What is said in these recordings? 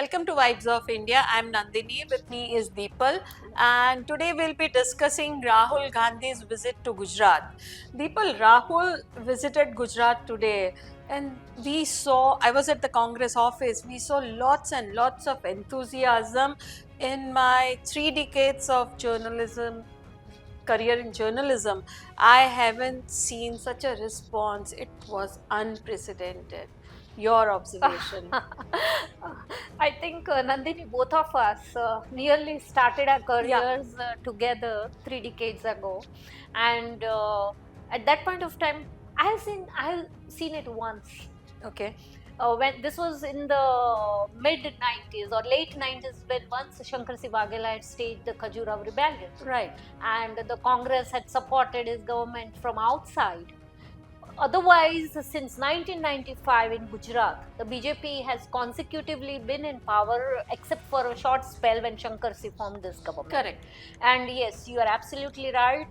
Welcome to Vibes of India. I'm Nandini. With me is Deepal, and today we'll be discussing Rahul Gandhi's visit to Gujarat. Deepal, Rahul visited Gujarat today, and I was at the Congress office, we saw lots and lots of enthusiasm. In my 3 decades of career in journalism, I haven't seen such a response. It was unprecedented. Your observation? I think Nandini, both of us nearly started our careers together 3 decades ago, and at that point of time, I have seen it once. Okay. When this was in the mid 90s or late 90s, when once Shankar Sivagela had staged the Khajuraho rebellion, Right. and the Congress had supported his government from outside. Otherwise, since 1995 in Gujarat, the BJP has consecutively been in power except for a short spell when Shankar Si formed this government. Correct. And yes, you are absolutely right.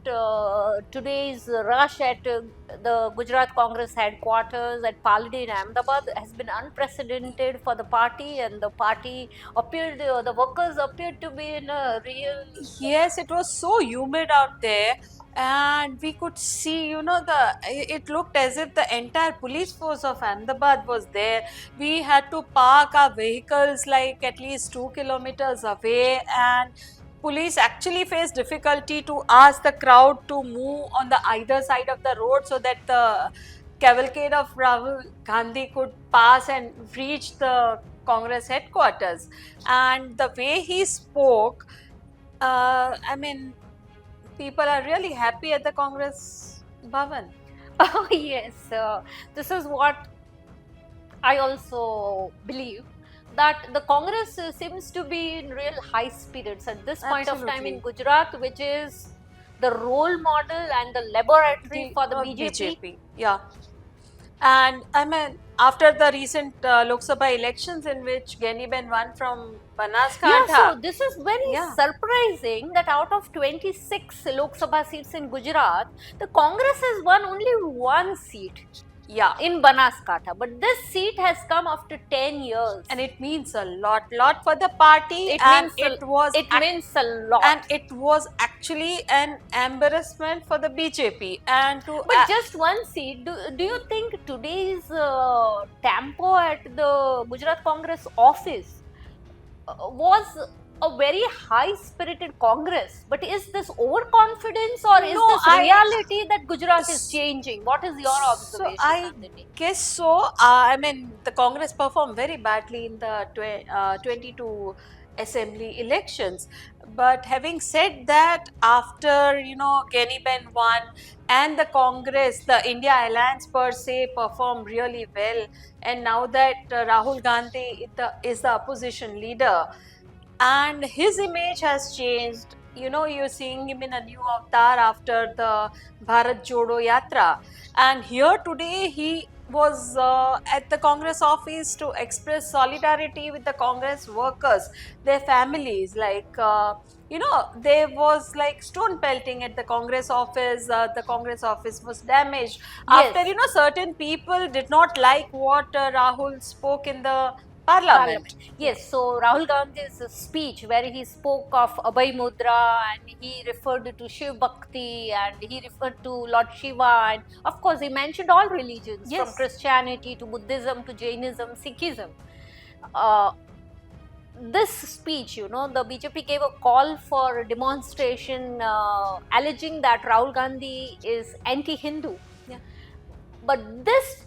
Today's rush at the Gujarat Congress headquarters at Paladi in Ahmedabad has been unprecedented for the party, and the party the workers appeared to be in a real. Yes, it was so humid out there, and we could see, it looked as if the entire police force of Ahmedabad was there. We had to park our vehicles like at least 2 kilometers away, and police actually faced difficulty to ask the crowd to move on the either side of the road so that the cavalcade of Rahul Gandhi could pass and reach the Congress headquarters. And the way he spoke, I mean, people are really happy at the Congress Bhavan. Oh, yes. This is what I also believe, that the Congress seems to be in real high spirits at this point of time in Absolutely. Gujarat, which is the role model and the laboratory for the BJP. Yeah. And I mean, after the recent Lok Sabha elections in which Geniben won from Yeah, Banaskantha. so this is very Yeah. surprising that out of 26 Lok Sabha seats in Gujarat, the Congress has won only one seat Yeah. in Banaskantha. But this seat has come after 10 years. And it means a lot for the party. It and means it was means a lot. and it was actually an embarrassment for the BJP. And to But just one seat, do you think today's tempo at the Gujarat Congress office was a very high-spirited Congress? But is this overconfidence, or is No, this reality that Gujarat is changing? What is your observation, So I Nandini? guess so. I mean, the Congress performed very badly in the 22 assembly elections. But having said that, after Geniben won and the Congress, the India Alliance per se performed really well, and now that Rahul Gandhi is the opposition leader, and his image has changed. You're seeing him in a new avatar after the Bharat Jodo Yatra. And here today, he was at the Congress office to express solidarity with the Congress workers, their families. There was like stone pelting at the Congress office. The Congress office was damaged. Yes. After, certain people did not like what Rahul spoke in the Parliament. Yes, so Rahul Gandhi's speech, where he spoke of Abhay Mudra, and he referred to Shiv Bhakti, and he referred to Lord Shiva, and of course he mentioned all religions, from Christianity to Buddhism to Jainism, Sikhism. This speech, the BJP gave a call for demonstration, alleging that Rahul Gandhi is anti-Hindu. Yeah. But this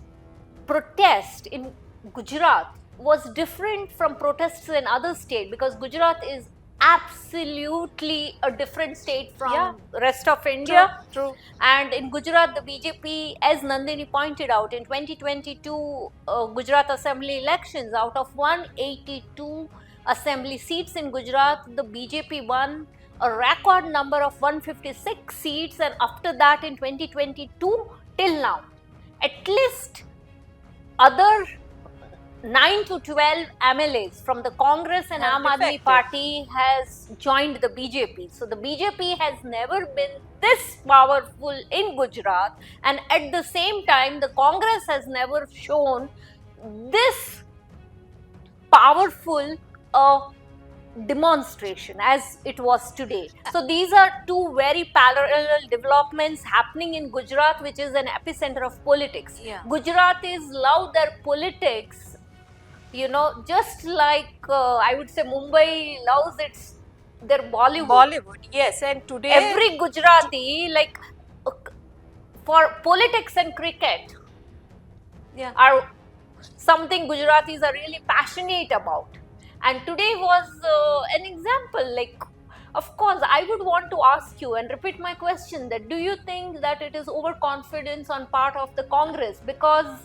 protest in Gujarat was different from protests in other states, because Gujarat is absolutely a different state from rest of India. True. And in Gujarat, the BJP, as Nandini pointed out, in 2022 Gujarat Assembly elections, out of 182 assembly seats in Gujarat, the BJP won a record number of 156 seats, and after that in 2022 till now, at least other 9 to 12 MLAs from the Congress and Aam Aadmi Party has joined the BJP. So the BJP has never been this powerful in Gujarat, and at the same time the Congress has never shown this powerful a demonstration as it was today. So these are two very parallel developments happening in Gujarat, which is an epicenter of politics. Yeah. Gujaratis love their politics, you know, just like I would say Mumbai loves their Bollywood. Bollywood, yes, and today Every Gujarati, like for politics and cricket, yeah. are something Gujaratis are really passionate about. And today was an example. Like, of course, I would want to ask you and repeat my question: that do you think that it is overconfidence on part of the Congress? Because,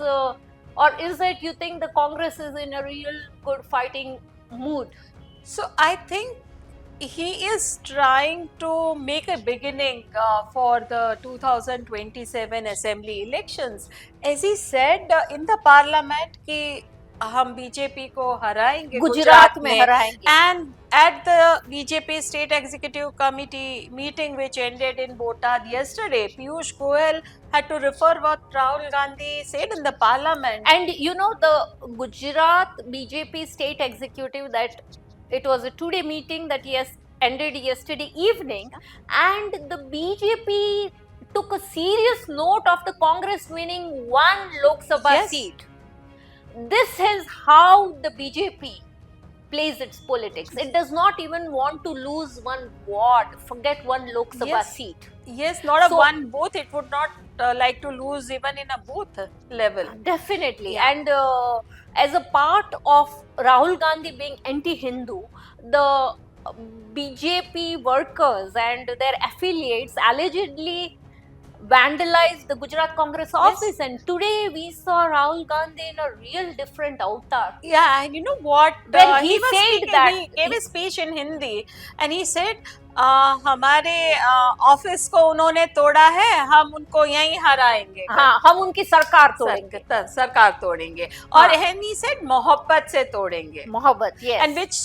or is it you think the Congress is in a real good fighting mood? So I think he is trying to make a beginning for the 2027 assembly elections. As he said in the parliament कि हम BJP को हराएंगे गुजरात में हराएंगे. and at the BJP state executive committee meeting which ended in Botad yesterday, Piyush Goyal had to refer what Rahul Gandhi said in the parliament. And you know, the Gujarat BJP state executive, that it was a two-day meeting that ended yesterday evening, and the BJP took a serious note of the Congress winning one Lok Sabha Yes. seat. This is how the BJP plays its politics. It does not even want to lose one ward, forget one Lok Sabha Yes. seat. Yes, not a So- one booth. It would not like to lose even in a booth level. Definitely. Yeah. And as a part of Rahul Gandhi being anti-Hindu, the BJP workers and their affiliates allegedly vandalized the Gujarat Congress office, and today we saw Rahul Gandhi in a real different avatar. Yeah, and you know what? When he was said speaking, that- he gave a speech in Hindi, and he said, हमारे office को उन्होंने तोड़ा है, हम उनको यहीं हराएंगे. हाँ, हम उनकी सरकार तोड़ेंगे. सरकार तोड़ेंगे. और हाँ. and he said मोहब्बत से तोड़ेंगे. मोहब्बत, yes. And which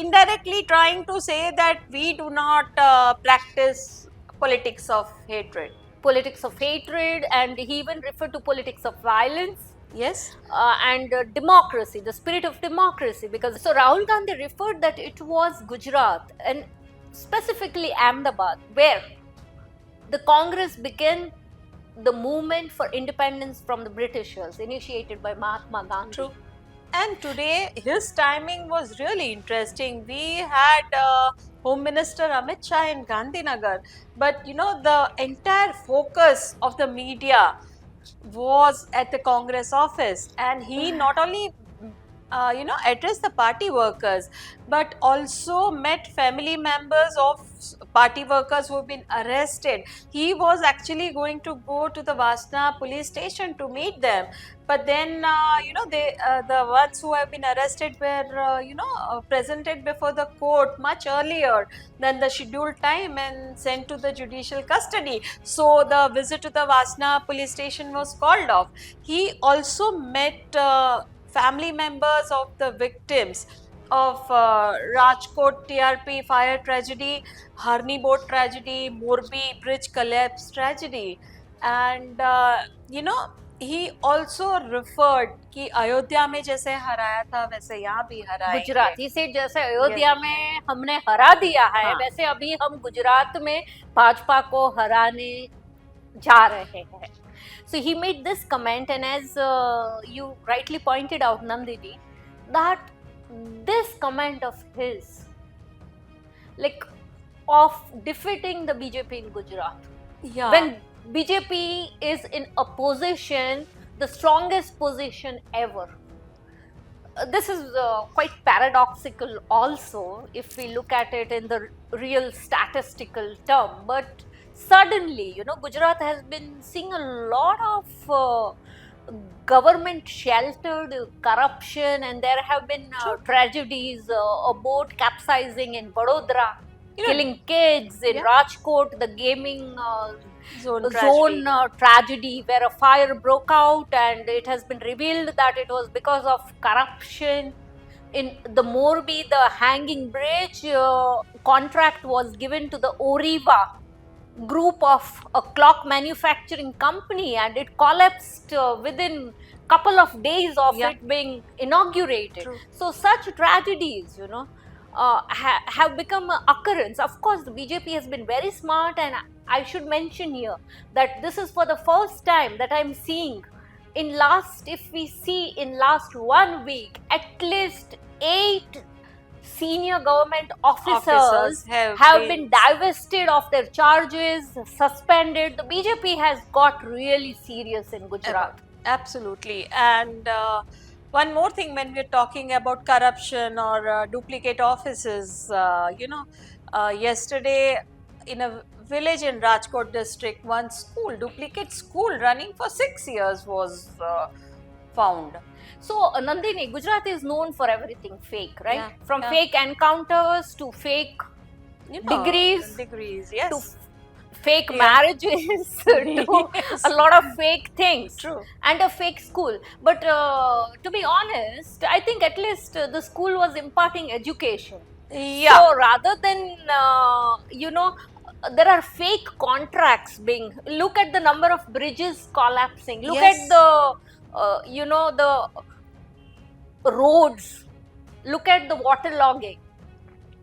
indirectly trying to say that we do not practice politics of hatred. Politics of hatred, and he even referred to politics of violence. Yes. And democracy, the spirit of democracy. Because so Rahul Gandhi referred that it was Gujarat and specifically Ahmedabad where the Congress began the movement for independence from the Britishers, initiated by Mahatma Gandhi. True. And today his timing was really interesting. We had Home Minister Amit Shah in Gandhinagar, but you know, the entire focus of the media was at the Congress office, and he not only addressed the party workers, but also met family members of party workers who have been arrested. He was actually going to go to the Vasna police station to meet them, but then the ones who have been arrested were presented before the court much earlier than the scheduled time and sent to the judicial custody. So the visit to the Vasna police station was called off. He also met family members of the victims of Rajkot TRP fire tragedy, Harni boat tragedy, Morbi bridge collapse tragedy, and he also referred कि अयोध्या में जैसे हराया था वैसे यहाँ भी हराएंगे. गुजराती से जैसे अयोध्या में हमने हरा दिया है, हाँ. वैसे अभी हम गुजरात में भाजपा को हराने जा रहे हैं. So he made this comment, and as you rightly pointed out, Nandini, that this comment of his, like of defeating the BJP in Gujarat, Yeah. when BJP is in a position, the strongest position ever. This is quite paradoxical also if we look at it in the real statistical term, but suddenly, you know, Gujarat has been seeing a lot of government sheltered corruption, and there have been tragedies, a boat capsizing in Vadodara, killing kids in Rajkot, the gaming zone tragedy where a fire broke out, and it has been revealed that it was because of corruption. In the Morbi, the hanging bridge contract was given to the Oriva group of a clock manufacturing company, and it collapsed within couple of days of Yeah. it being inaugurated. True. So such tragedies, have become an occurrence. Of course, the BJP has been very smart, and I should mention here that this is for the first time that I'm seeing if we see in last 1 week, at least 8 senior government officers have been divested of their charges, suspended. The BJP has got really serious in Gujarat. Absolutely. And one more thing, when we're talking about corruption or duplicate offices, yesterday in a village in Rajkot district, one duplicate school running for 6 years was found. So, Nandini, Gujarat is known for everything fake, right? Yeah, From yeah. fake encounters to fake degrees, yes. to fake Yeah. marriages, to Yes. a lot of fake things. True. And a fake school. But to be honest, I think at least the school was imparting education. Yeah. So rather than, there are fake contracts being, look at the number of bridges collapsing, look Yes. at the, the roads, look at the waterlogging.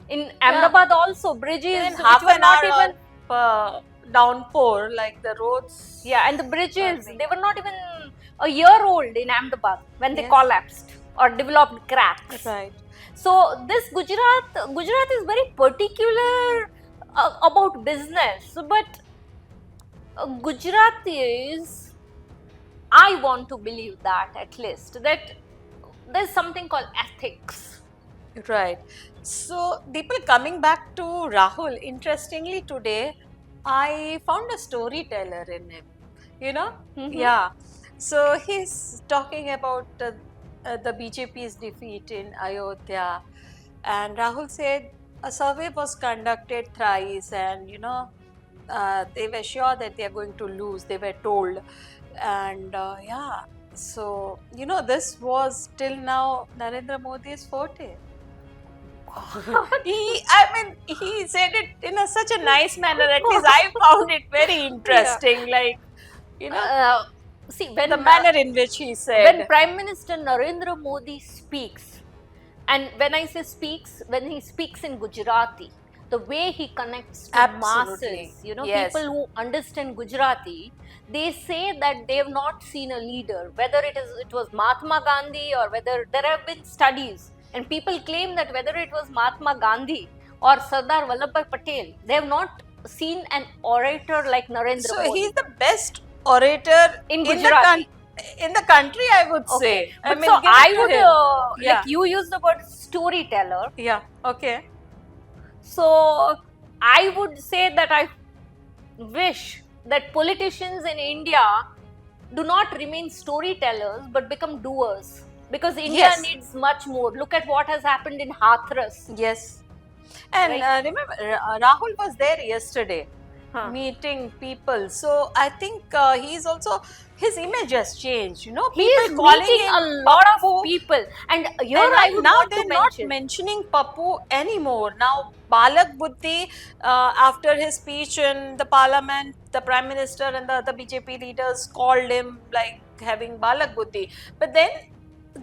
In Ahmedabad also, bridges, In half which were an not hour even, of downpour, like the roads. yeah, and the bridges, Sorry. they were not even a year old in Ahmedabad when they Yes. collapsed or developed cracks. Right. So this Gujarat is very particular about business, but Gujarat is, I want to believe that at least, that there's something called ethics. Right. So, people, coming back to Rahul, interestingly today, I found a storyteller in him. Mhm. Yeah. So, he's talking about the BJP's defeat in Ayodhya. And Rahul said a survey was conducted thrice, and they were sure that they are going to lose, they were told. And so this was till now Narendra Modi's forte. He said it in such a nice manner. At least I found it very interesting. Like, See, when the manner in which he said. when Prime Minister Narendra Modi speaks, and when I say speaks, when he speaks in Gujarati, the way he connects to Absolutely. masses, Yes. people who understand Gujarati, they say that they have not seen a leader, whether it was Mahatma Gandhi, or whether there have been studies, and people claim that whether it was Mahatma Gandhi or Sardar Vallabhbhai Patel, they have not seen an orator like Narendra So Modi. he's the best orator In the Gujarati. in the country, I would say. But give so it I to would, him. Yeah. like you used the word storyteller. Yeah. Okay. So I would say that I wish that politicians in India do not remain storytellers but become doers, because India Yes. needs much more. Look at what has happened in Hathras. Yes. And Right. remember, Rahul was there yesterday. Huh. Meeting people. So I think he's also, his image has changed. He People is calling meeting him a lot Pappu. of people, and here And I would now want they're to not mention. mentioning Pappu anymore. Now Balak Buddhi, after his speech in the parliament, the Prime Minister and the other BJP leaders called him like having Balak Buddhi. But then,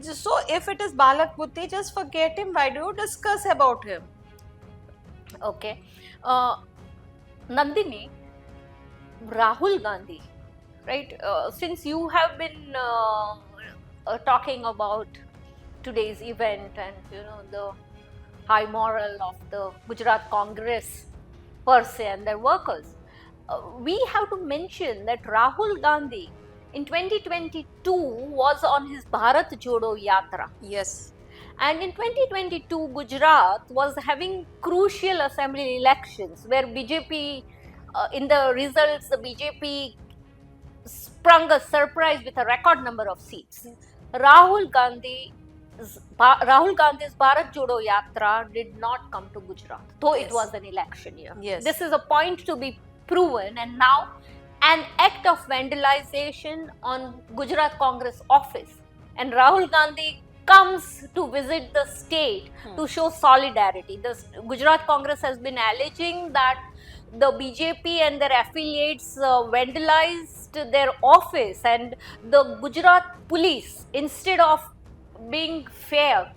so if it is Balak Buddhi, just forget him. Why do you discuss about him? Okay. Nandini, Rahul Gandhi, right? Since you have been talking about today's event and the high moral of the Gujarat Congress per se and their workers, we have to mention that Rahul Gandhi in 2022 was on his Bharat Jodo Yatra. Yes. And in 2022, Gujarat was having crucial assembly elections where BJP, in the results, the BJP sprung a surprise with a record number of seats. Rahul Gandhi's Bharat Jodo Yatra did not come to Gujarat, though it Yes. was an election year. Yes. This is a point to be proven, and now an act of vandalization on Gujarat Congress office, and Rahul Gandhi comes to visit the state to show solidarity. The Gujarat Congress has been alleging that the BJP and their affiliates vandalized against their office, and the Gujarat police, instead of being fair,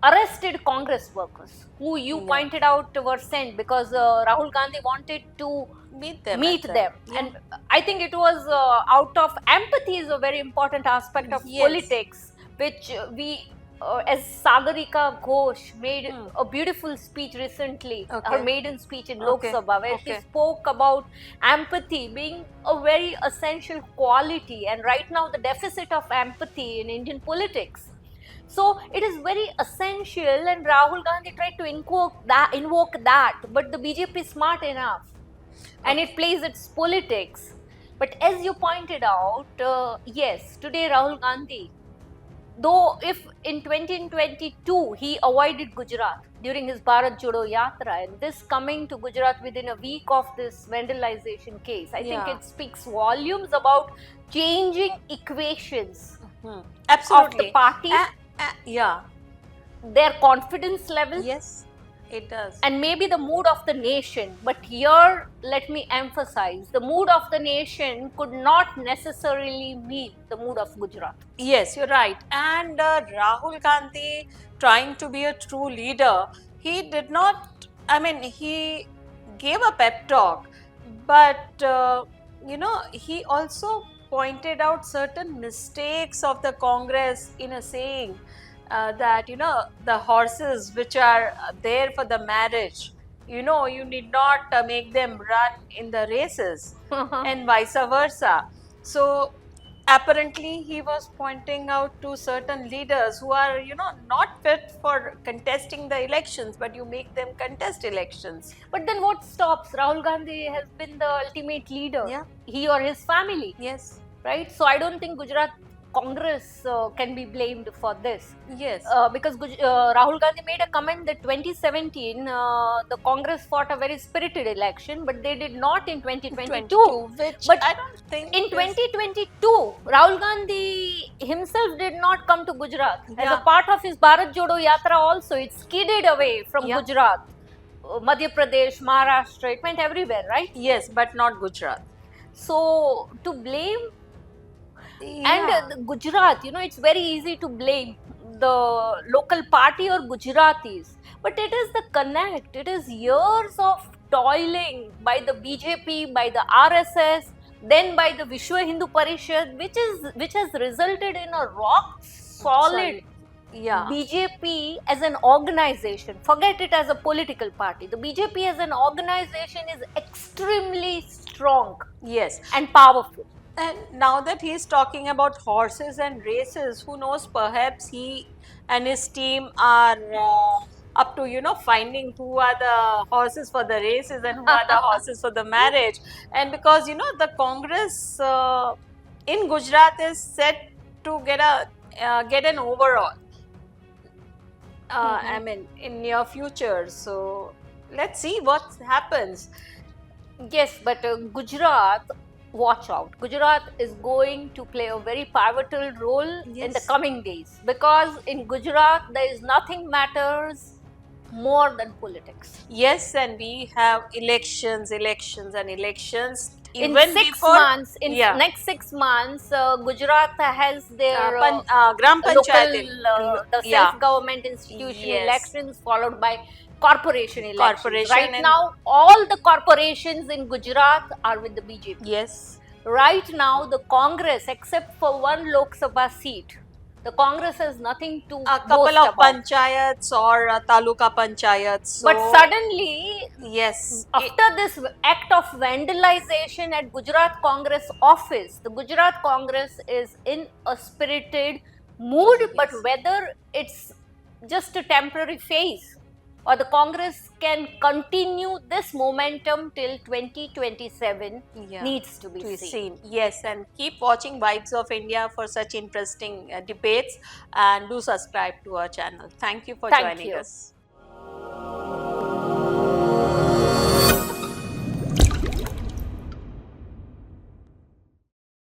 arrested Congress workers who you Yeah. pointed out were sent because Rahul Gandhi wanted to Meet them. meet at them. the- Yeah. And I think it was out of empathy is a very important aspect of Yes. politics, which as Sagarika Ghosh made Hmm. a beautiful speech recently, Okay. her maiden speech in Lok Okay. Sabha, where she Okay. spoke about empathy being a very essential quality, and right now the deficit of empathy in Indian politics. So it is very essential, and Rahul Gandhi tried to invoke that, but the BJP is smart enough, and it plays its politics. But as you pointed out, yes, today Rahul Gandhi, though if in 2022 he avoided Gujarat during his Bharat Jodo Yatra, and this coming to Gujarat within a week of this vandalization case, I think Yeah. it speaks volumes about changing equations Hmm. of Absolutely. the party, Yeah. their confidence level, Yes, it does. and maybe the mood of the nation. But here, let me emphasize, the mood of the nation could not necessarily mean the mood of Gujarat. Yes, you're right. And Rahul Gandhi, trying to be a true leader, he did not, I mean, he gave a pep talk, but, he also pointed out certain mistakes of the Congress in a saying that, the horses which are there for the marriage, you need not make them run in the races and vice versa. So apparently he was pointing out to certain leaders who are not fit for contesting the elections, but you make them contest elections. But then what stops? Rahul Gandhi has been the ultimate leader, Yeah. he or his family, Yes. right? So I don't think Gujarat Congress can be blamed for this. Yes. Because Rahul Gandhi made a comment that 2017 the Congress fought a very spirited election, but they did not in 2022. which But I don't think in is- 2022, Rahul Gandhi himself did not come to Gujarat. As Yeah. a part of his Bharat Jodo Yatra also, it skidded away from Yeah. Gujarat, Madhya Pradesh, Maharashtra, it went everywhere, right? yes, but not Gujarat. So to blame, Yeah. and the Gujarat, it's very easy to blame the local party or Gujaratis, but it is the connect, it is years of toiling by the BJP, by the RSS, then by the Vishwa Hindu Parishad, which has resulted in a rock solid yeah. BJP as an organization. Forget it as a political party. The BJP as an organization is extremely strong Yes. and powerful. And now that he's talking about horses and races, who knows, perhaps he and his team are up to, finding who are the horses for the races and who are the horses for the marriage. And because, the Congress in Gujarat is set to get an overall, I mean, in near future. So let's see what happens. Yes, but Gujarat, watch out. Gujarat is going to play a very pivotal role in the Yes. coming days, because in Gujarat there is nothing matters more than politics. Yes, and we have elections. In Even 6 before months, in yeah. next 6 months, Gujarat has their Gram Panchayat local, the yeah. self-government institution Yes. elections, followed by corporation elections. Corporation Right and- now, all the corporations in Gujarat are with the BJP. Yes. Right now, the Congress, except for one Lok Sabha seat, the Congress has nothing to A boast couple of about. panchayats or taluka panchayats. So, But suddenly, yes, after this act of vandalization at Gujarat Congress office, the Gujarat Congress is in a spirited mood, but Yes. whether it's just a temporary phase or the Congress can continue this momentum till 2027 yeah, needs to be to be seen. seen. Yes, and keep watching Vibes of India for such interesting debates, and do subscribe to our channel. Thank you for Thank joining you. us.